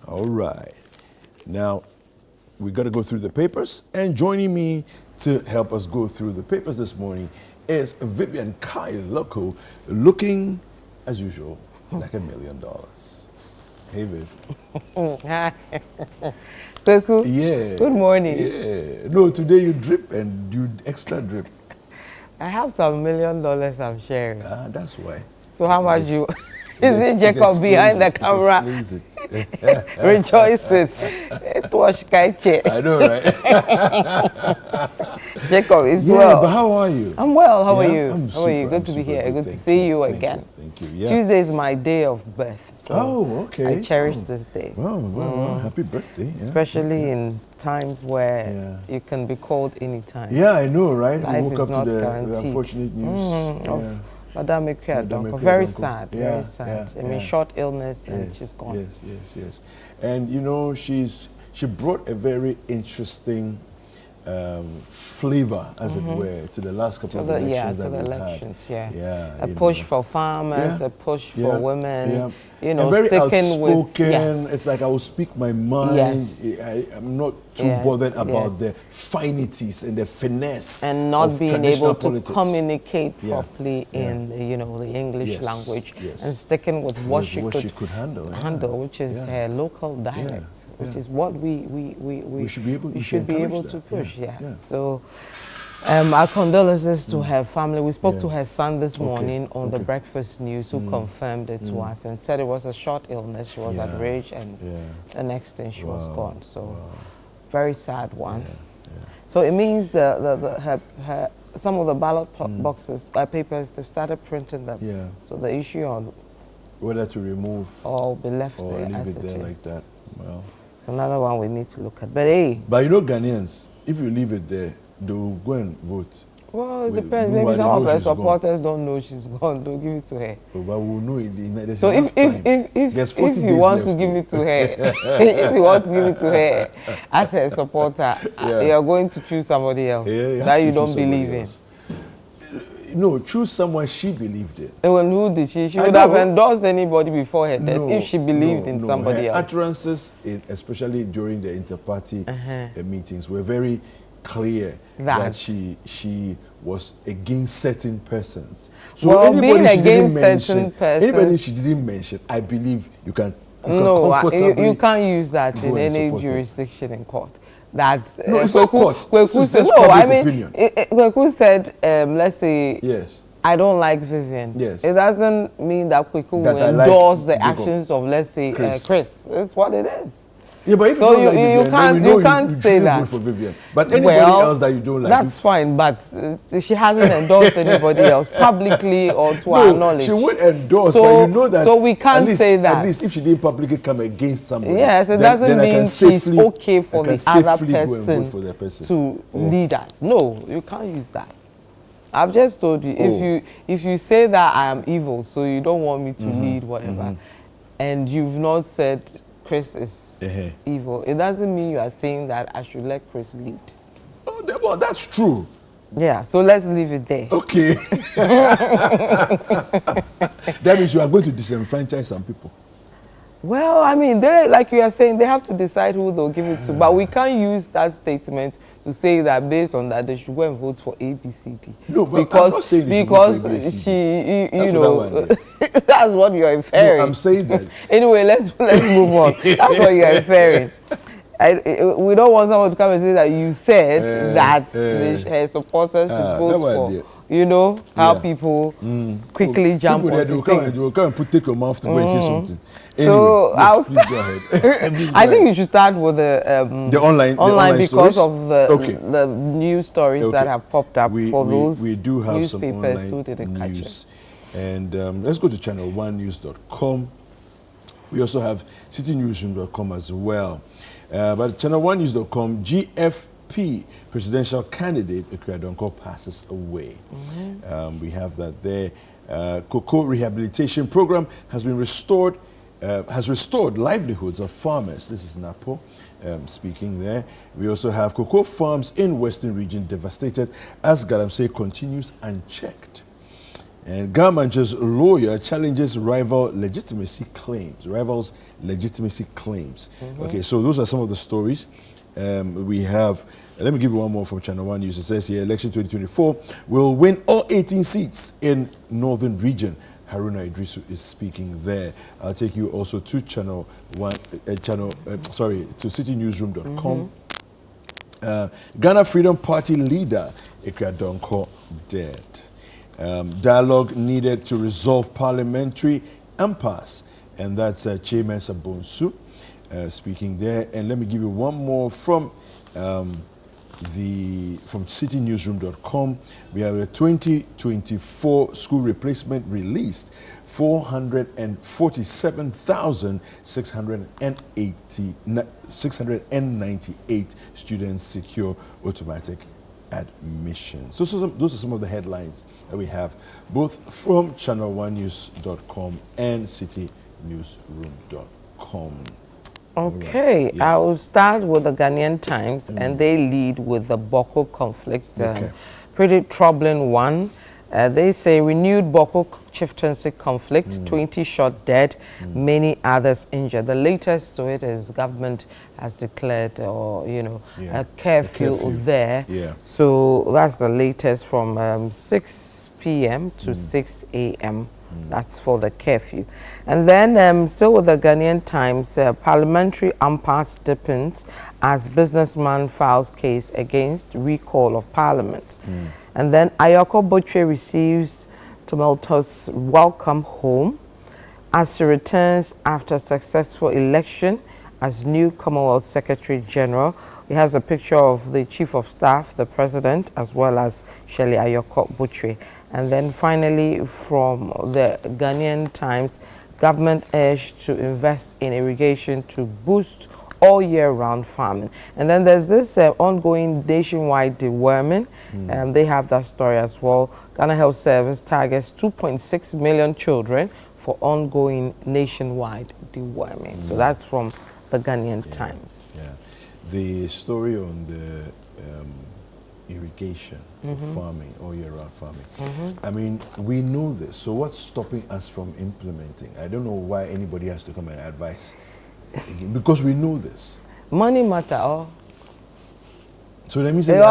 All right. Now, we got to go through the papers, and joining me to help us go through the papers this morning is Vivian Kai Loco, looking, as usual, like $1 million. Hey, Viv. Hi. Kweku. Yeah. Good morning. Yeah. No, today you drip and you extra drip. I have some $1 million I'm sharing. Ah, that's why. So how much you... Is it Jacob behind the camera? Rejoicing. It was Kaiche. I know, right? Jacob is Yeah, well. but how are you? I'm well. How are Yeah, you? I'm How are you? super- Good I'm to be super here. good. Good to Thank see you Thank again. Thank you. Yeah. Tuesday is my day of birth. So Oh, okay. I cherish Oh. this day. Well, happy birthday. Yeah. Especially in times where you can be called anytime. Yeah, I know, right? Life We woke is up to not the guaranteed. unfortunate news. Of Madame Akua Madame Donkor. Akua Very Donkor. sad, Yeah, very sad. yeah, I mean, yeah. short illness and she's gone. Yes. And you know, she brought a very interesting flavor, as it were, to the last couple of elections that we've had. Yeah. A push for farmers, a push for women. Yeah. You know, and very sticking outspoken. with It's like I will speak my mind. Yes. I'm not too bothered about the finities and the finesse and not of being traditional able to politics. communicate properly in the English language and sticking with what she could handle, which is her local dialect, which is what we should be able, to push. So our condolences to her family. We spoke to her son this morning on the breakfast news, who confirmed it to us and said it was a short illness. She was at rage, and the next thing she was gone. So very sad one. So it means her some of the ballot boxes, papers, they've started printing them. So the issue on whether to remove or be left or there leave as it there is. like that. Well, it's another one we need to look at. But hey, but you know, Ghanaians, if you leave it there, they'll go and vote. Well, it depends. Maybe some of her supporters don't know she's gone. They'll give it to her. But we'll know it. So if you want to give it to her, if you want to give it to her as her supporter, you're going to choose somebody else that you don't believe in. No, choose someone she believed in. And when who did she? She would have endorsed anybody before her death if she believed in somebody her else. Utterances, especially during the inter-party meetings, were very clear that she was against certain persons. So anybody she didn't mention, I believe you can you can't use that in any jurisdiction in court. That no, it's not court. Kweku said, Kweku said, let's say, I don't like Vivian. It doesn't mean that Kweku will endorse the actions of, let's say, Chris. It's what it is. Yeah, but if you don't like Vivian, you can't say that. Vote for Vivian. But anybody else that you don't like, that's fine. But she hasn't endorsed anybody else publicly or to our knowledge. She would endorse, but you know that. So we can't say that. At least if she didn't publicly come against somebody, yes, it doesn't mean she's okay for the other person to lead us. No, you can't use that. I've just told you, if you say that I am evil, so you don't want me to lead whatever, and you've not said Chris is evil, it doesn't mean you are saying that I should let Chris lead. Oh, well, that's true. Yeah, so let's leave it there. Okay. That means you are going to disenfranchise some people. Well, I mean, like you are saying, they have to decide who they'll give it to. But we can't use that statement to say that based on that they should go and vote for ABCD. No, but I'm not saying because you know, that's what you're inferring. No, I'm saying that. Anyway, let's move on. That's what you're inferring. We don't want someone to come and say that you said that her supporters should vote for. You know how people quickly jump on things. They will come and take your mouth to go and say something. So anyway, please go ahead. I think you should start with the online because of the news stories that have popped up for those we do have newspapers some who didn't catch news. And let's go to ChannelOneNews.com. We also have CityNewsroom.com as well. But ChannelOneNews.com, GFP presidential candidate Akua Donkor passes away. We have that there. Cocoa rehabilitation program has been restored. Has restored livelihoods of farmers. This is Napo speaking there. We also have cocoa farms in Western region devastated as Galamsey continues unchecked. And Garmancher's lawyer challenges rivals legitimacy claims. Okay, so those are some of the stories we have. Let me give you one more from Channel One News. It says here, election 2024 will win all 18 seats in Northern Region. Haruna Idrisu is speaking there. I'll take you also to Channel One, to citynewsroom.com. Ghana Freedom Party leader Akua Donkor dead. Dialogue needed to resolve parliamentary impasse, and that's Chairman Sabonsu speaking there. And let me give you one more from citynewsroom.com. We have a 2024 school replacement released. 447,698 students secure automatic admission. So those are some of the headlines that we have, both from ChannelOneNews.com and citynewsroom.com. Okay, right. Yeah. I will start with the Ghanaian Times, and they lead with the Boko conflict, pretty troubling one. They say renewed Boko chieftaincy conflict, 20 shot dead, many others injured. The latest to it is government has declared, a curfew there. Yeah. So that's the latest from 6 p.m. to 6 a.m. That's for the curfew. And then still with the Ghanaian Times, parliamentary impasse deepens as businessman files case against recall of parliament. And then Ayoko Botre receives tumultuous welcome home as she returns after successful election as new Commonwealth Secretary General. He has a picture of the Chief of Staff, the President, as well as Shirley Ayoko Botre. And then finally from the Ghanaian Times, government urged to invest in irrigation to boost all year-round farming. And then there's this ongoing nationwide deworming. They have that story as well. Ghana Health Service targets 2.6 million children for ongoing nationwide deworming. So that's from the Ghanaian Times. Yeah. The story on the irrigation for farming, all year-round farming. I mean, we know this. So what's stopping us from implementing? I don't know why anybody has to come and advise. Because we know this. Money matter. So that means the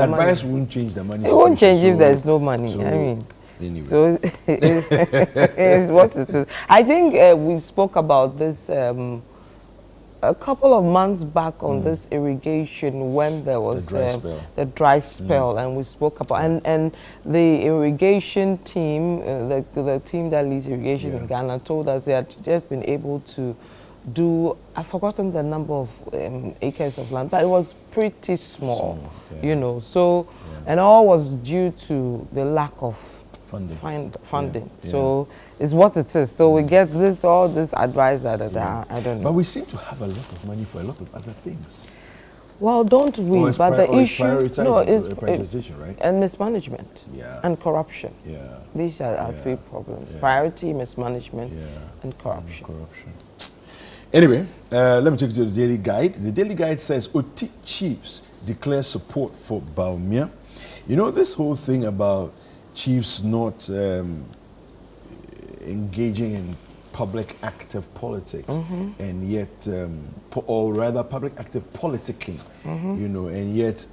advice won't change the money. It won't change if there's no money. So, I mean, anyway. So it's what it is. I think we spoke about this a couple of months back on this irrigation when there was the dry spell, and we spoke about and the irrigation team, the team that leads irrigation in Ghana, told us they had just been able to do, I've forgotten the number of acres of land, but it was pretty small, so and all was due to the lack of funding. So it's what it is. So we get all this advice that I don't know. But we seem to have a lot of money for a lot of other things. Well, don't we? But the issue is prioritization, right? And mismanagement and corruption. Yeah. These are our three problems: priority, mismanagement, and corruption. Anyway, let me take you to the Daily Guide. The Daily Guide says Oti chiefs declare support for Baumia. You know, this whole thing about chiefs not engaging in public active politics, and yet, or rather public active politicking, and yet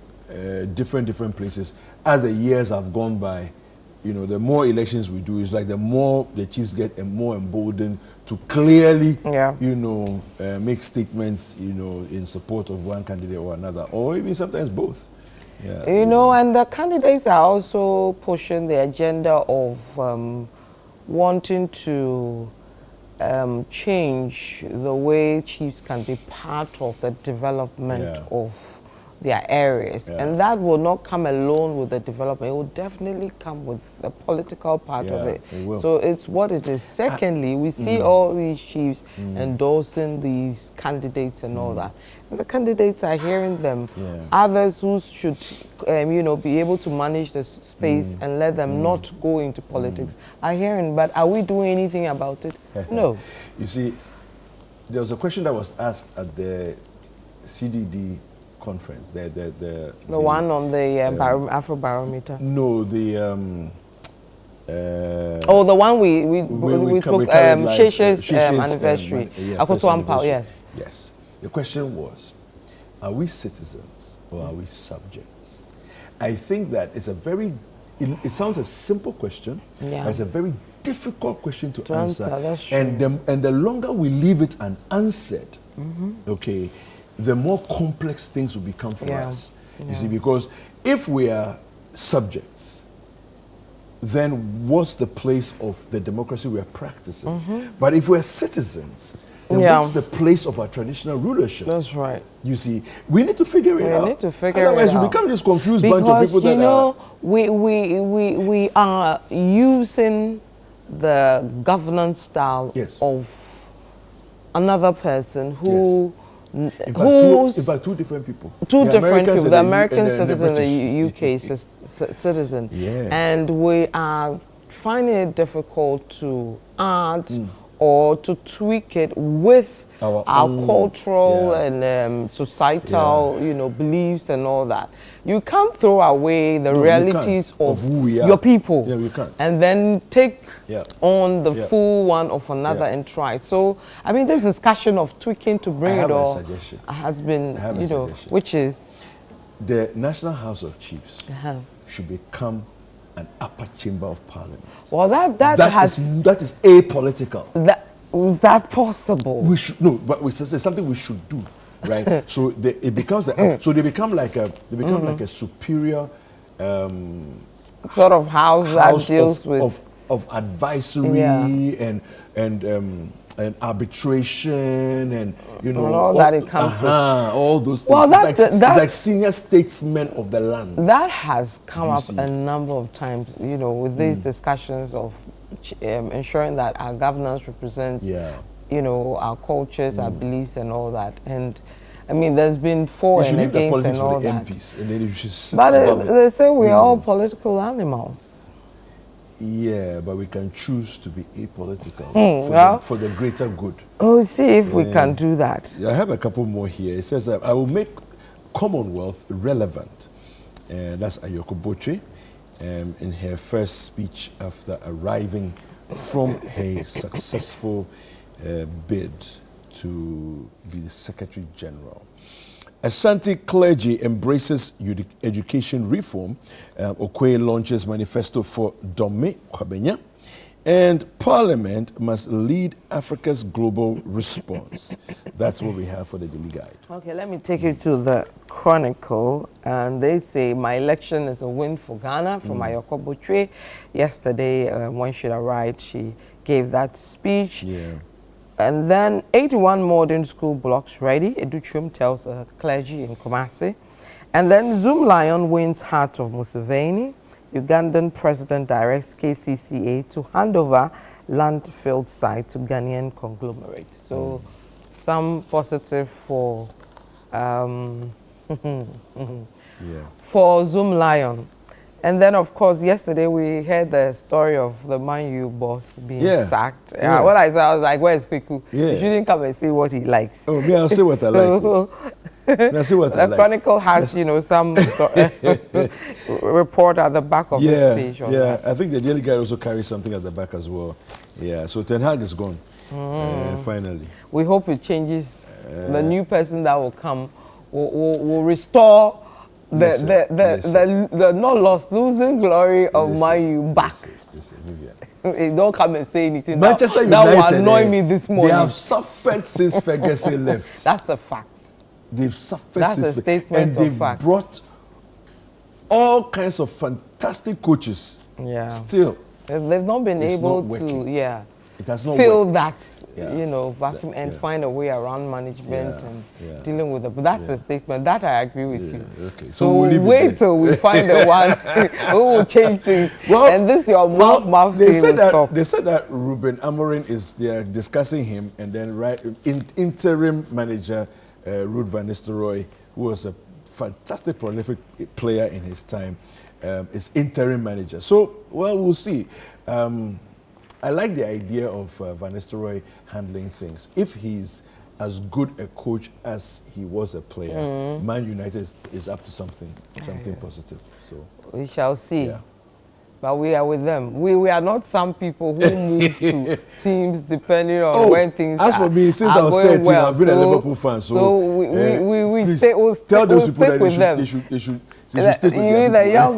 different places. As the years have gone by, the more elections we do, it's like the more the chiefs get more emboldened to clearly, make statements, in support of one candidate or another, or even sometimes both. Yeah, and the candidates are also pushing the agenda of wanting to change the way chiefs can be part of the development of their areas. And that will not come alone with the development. It will definitely come with the political part of it. So it's what it is. Secondly, we see all these chiefs endorsing these candidates and all that. And the candidates are hearing them. Others who should, be able to manage the space and let them not go into politics are hearing. But are we doing anything about it? No. You see, there was a question that was asked at the CDD conference, the one on the Afrobarometer. No, the one we spoke, Sheshe's anniversary. Akua, yes. Yes. The question was, are we citizens or are we subjects? I think that it's it sounds a simple question, but it's a very difficult question to answer. And the longer we leave it unanswered, okay, the more complex things will become for us. You see, because if we are subjects, then what's the place of the democracy we are practicing? But if we're citizens, then what's the place of our traditional rulership? That's right. You see, we need to figure it out. We need to figure it out. Otherwise, we become this confused bunch of people that we are using the governance style of another person who in fact, two different people. Two different people. The American citizen, the UK citizen. And we are finding it difficult to add or to tweak it with our cultural and societal, beliefs and all that. You can't throw away the realities of who we are. Your people, we can't. And then take on the full one of another and try. So, I mean, this discussion of tweaking to bring it all has been, which is the National House of Chiefs should become an upper chamber of Parliament. Well, that is apolitical. Is that possible? We should but it's something we should do, right? So it becomes so they become like a superior sort of house that deals of advisory and arbitration and all that it comes with. All those things. Well, it's like senior statesmen of the land. That has come up a number of times, with these discussions of ensuring that our governance represents, our cultures, our beliefs, and all that. And I mean, there's been for and against and all that. MPs, and then you should sit but they say we're all political animals. Yeah, but we can choose to be apolitical for the greater good. We'll see if we can do that. I have a couple more here. It says, I will make Commonwealth relevant. That's Ayoko Boche in her first speech after arriving from her successful bid to be the Secretary General. Ashanti clergy embraces education reform. Akua launches manifesto for Dome Kwabenya. And Parliament must lead Africa's global response. That's what we have for the Daily Guide. Okay, let me take you to the Chronicle. And they say, my election is a win for Ghana from Ayoko Boche. Yesterday, when she arrived, she gave that speech. And then 81 modern school blocks ready. Educhum tells a clergy in Kumasi. And then Zoom Lion wins heart of Museveni. Ugandan president directs KCCA to hand over landfill site to Ghanaian conglomerate. So some positive for for Zoom Lion. And then, of course, yesterday we heard the story of the Man U boss being sacked. When I saw, I was like, where's Kweku? You shouldn't come and see what he likes. Oh, yeah, I'll see what I like. The Chronicle has, some report at the back of the page. I think the Daily Guide also carries something at the back as well. Yeah, so Ten Hag is gone, finally. We hope it changes. The new person that will come will restore the not lost, losing glory of Man U back. Vivian. Don't come and say anything. Manchester that United, will annoy me this morning. They have suffered since Ferguson left. That's a fact. They've suffered That's since a statement and they've of fact. Brought all kinds of fantastic coaches. Still, they've not been able to it has not fill worked. that vacuum and find a way around management and dealing with it. But that's a statement that I agree with you. Okay. So we'll wait till we find the one who will change things. And this your mouth they said that Ruben Amorim they are discussing him, and then interim manager Ruud van Nistelrooy, who was a fantastic prolific player in his time, is interim manager. So we'll see. I like the idea of Van Nistelrooy handling things. If he's as good a coach as he was a player, Man United is up to something positive. So we shall see. But we are with them. We are not some people who move to teams depending on when things as for me, since I was 13, well. I've been a Liverpool fan. So we stay, tell those people that they should stick with you their the young,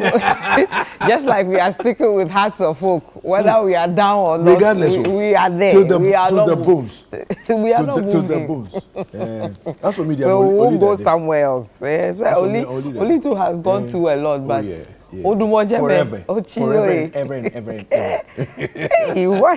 just like we are sticking with Hearts of Oak, whether we are down or not. Regardless, we are there. Till the, we are till not the bones. we are not Till moving. the bones. That's for me. So we won't go somewhere else. Only two has gone through a lot, but. Forever and ever. Why?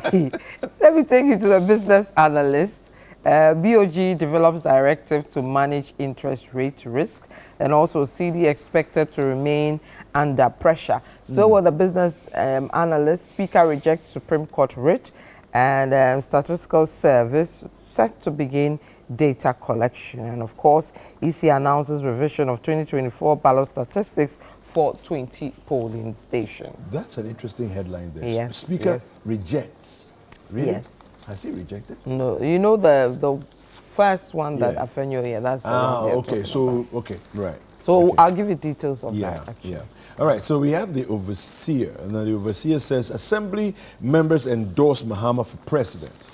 Let me take you to the business analyst. BOG develops directive to manage interest rate risk, and also CD expected to remain under pressure. Still with the business analyst, Speaker rejects Supreme Court writ, and Statistical Service set to begin data collection. And of course, EC announces revision of 2024 ballot statistics for 20 polling stations. That's an interesting headline there. Yes. Speaker rejects. Really? Yes. Has he rejected? No, you know the first one that Afenyo here. That's the one. Okay. So right. So I'll give you details of that. Actually. Yeah. All right. So we have the overseer, and then the overseer says Assembly members endorse Mahama for president.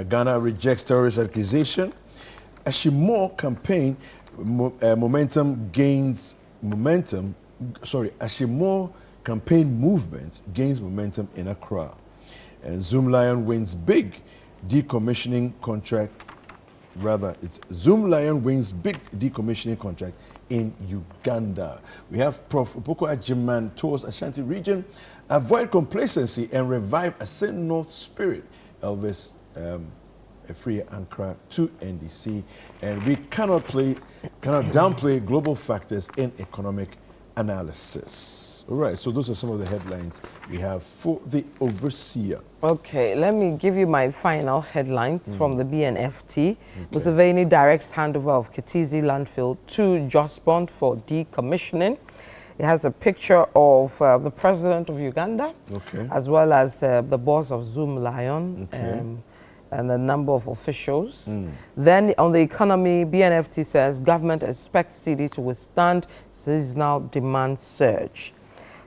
Ghana rejects terrorist accusation. Ashimore campaign momentum gains momentum. Ashimore campaign movement gains momentum in Accra. And Zoom Lion wins big decommissioning contract. Rather, it's Zoom Lion wins big decommissioning contract in Uganda. We have Prof. Boko Ajiman tours Ashanti region, avoid complacency and revive a North spirit. Elvis free Ankara to NDC, and we cannot downplay global factors in economic analysis. All right, so those are some of the headlines we have for the overseer. Okay, let me give you my final headlines from the BNFT. Museveni directs handover of Kitizi landfill to Jospond for decommissioning. It has a picture of the president of Uganda, as well as the boss of Zoom Lion. And a number of officials. Then on the economy, BNFT says government expects cities to withstand seasonal demand surge.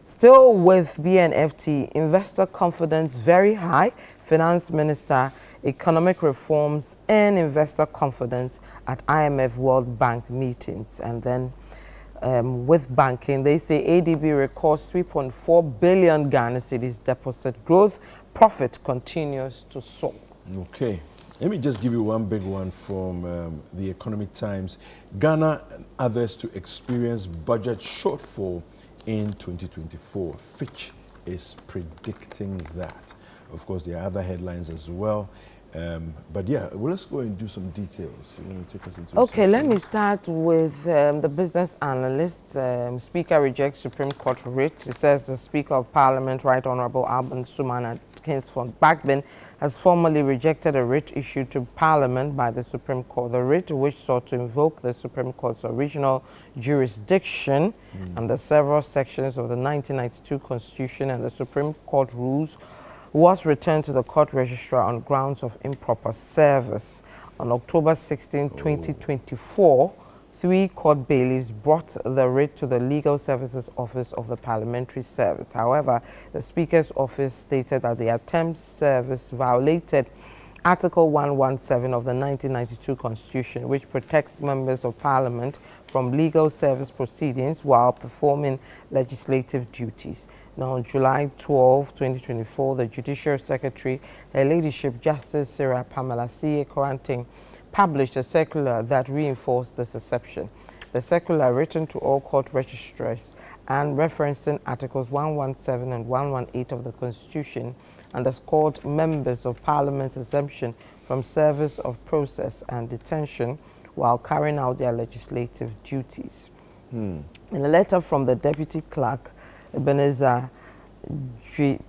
Still with BNFT, investor confidence very high. Finance Minister, economic reforms and investor confidence at IMF World Bank meetings. And then with banking, they say ADB records 3.4 billion Ghana cedis deposit growth. Profit continues to soar. Okay. Let me just give you one big one from the Economic Times. Ghana and others to experience budget shortfall in 2024. Fitch is predicting that. Of course, there are other headlines as well. But yeah, well, let's go and do some details. You want to take us into Okay, let me start with the business analyst. Speaker rejects Supreme Court writ. It says the Speaker of Parliament, Right Honorable Alban Sumana Kingsford Bagbin, has formally rejected a writ issued to Parliament by the Supreme Court. The writ, which sought to invoke the Supreme Court's original jurisdiction under several sections of the 1992 Constitution and the Supreme Court rules, was returned to the court registrar on grounds of improper service. On October 16, 2024, 3 court bailiffs brought the writ to the Legal Services Office of the Parliamentary Service. However, the Speaker's office stated that the attempt service violated Article 117 of the 1992 Constitution, which protects members of Parliament from legal service proceedings while performing legislative duties. Now, on July 12, 2024, the Judicial Secretary, Her Ladyship Justice Sarah Pamela C. Koranting, published a circular that reinforced this exception. The circular, written to all court registrars and referencing Articles 117 and 118 of the Constitution, underscored members of Parliament's exemption from service of process and detention while carrying out their legislative duties. In a letter from the Deputy Clerk, Ebenezer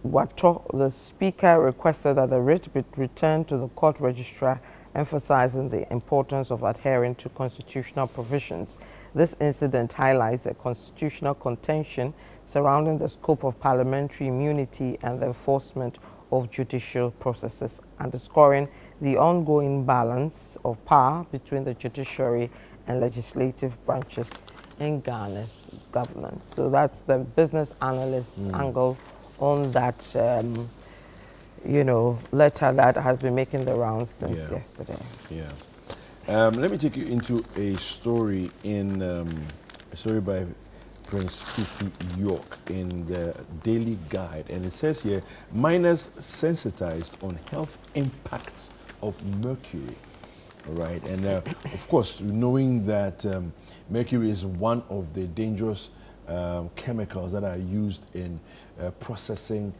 Wato, the Speaker requested that the writ be returned to the court registrar, emphasizing the importance of adhering to constitutional provisions. This incident highlights a constitutional contention surrounding the scope of parliamentary immunity and the enforcement of judicial processes, underscoring the ongoing balance of power between the judiciary and legislative branches in Ghana's governance. So that's the business analyst's angle on that, you know, letter that has been making the rounds since yesterday. Yeah. Let me take you into a story in a story by Prince Fifi York in the Daily Guide, and it says here, miners sensitized on health impacts of mercury. All right, and of course, knowing that mercury is one of the dangerous chemicals that are used in processing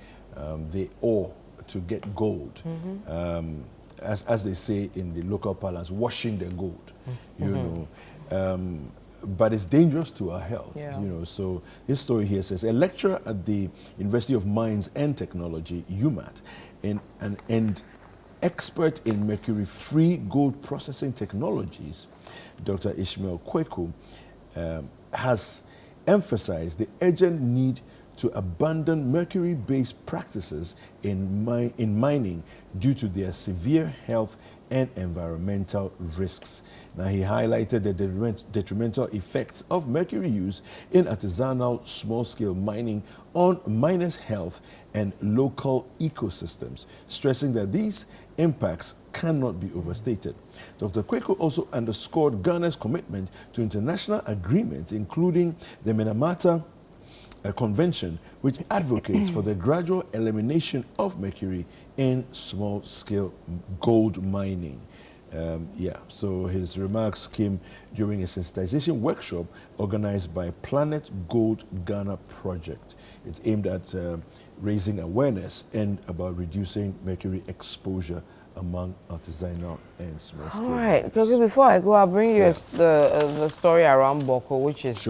the ore to get gold. As they say in the local parlance, washing the gold, you know. But it's dangerous to our health, you know. So this story here says, a lecturer at the University of Mines and Technology, UMAT, and expert in mercury-free gold processing technologies, Dr. Ishmael Kweku, has emphasized the urgent need to abandon mercury-based practices in mining due to their severe health and environmental risks. Now, he highlighted the detrimental effects of mercury use in artisanal small-scale mining on miners' health and local ecosystems, stressing that these impacts cannot be overstated. Dr. Kweku also underscored Ghana's commitment to international agreements, including the Minamata Convention, which advocates for the gradual elimination of mercury in small-scale gold mining. So his remarks came during a sensitization workshop organized by Planet Gold Ghana Project. It's aimed at raising awareness and about reducing mercury exposure among artisanal and small-scale. All right, because before I go, I'll bring you the story around Boko, which is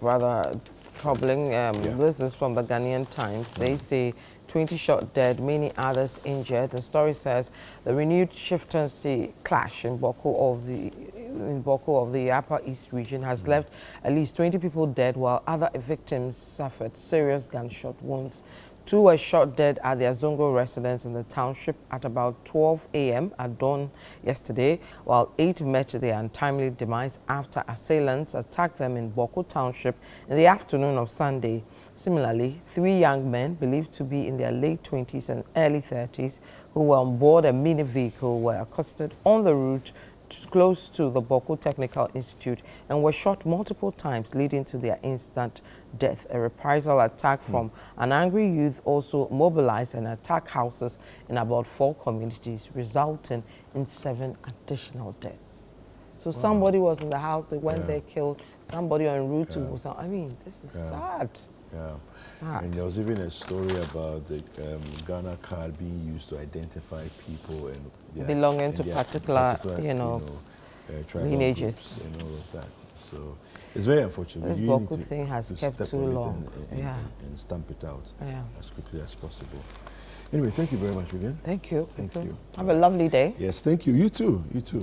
rather troubling. This is from the Ghanaian Times. They say 20 shot dead, many others injured. The story says the renewed chieftaincy clash in Boko of the Upper East region has left at least 20 people dead, while other victims suffered serious gunshot wounds. 2 were shot dead at their Zongo residence in the township at about 12 a.m. at dawn yesterday, while 8 met their untimely demise after assailants attacked them in Boko Township in the afternoon of Sunday. Similarly, 3 young men believed to be in their late 20s and early 30s who were on board a mini vehicle were accosted on the route close to the Boko Technical Institute and were shot multiple times, leading to their instant death. A reprisal attack from an angry youth also mobilized and attacked houses in about 4 communities, resulting in 7 additional deaths. So somebody was in the house, they went there, killed somebody en route to... I mean, this is sad. Sad. And there was even a story about the Ghana card being used to identify people and belonging to particular, you know, tribal lineages and all of that. So it's very unfortunate. This Boko thing has kept too long. And stamp it out as quickly as possible. Anyway, thank you very much, Vivian. Thank you. Thank you. Have a lovely day. Yes, thank you. You too. You too.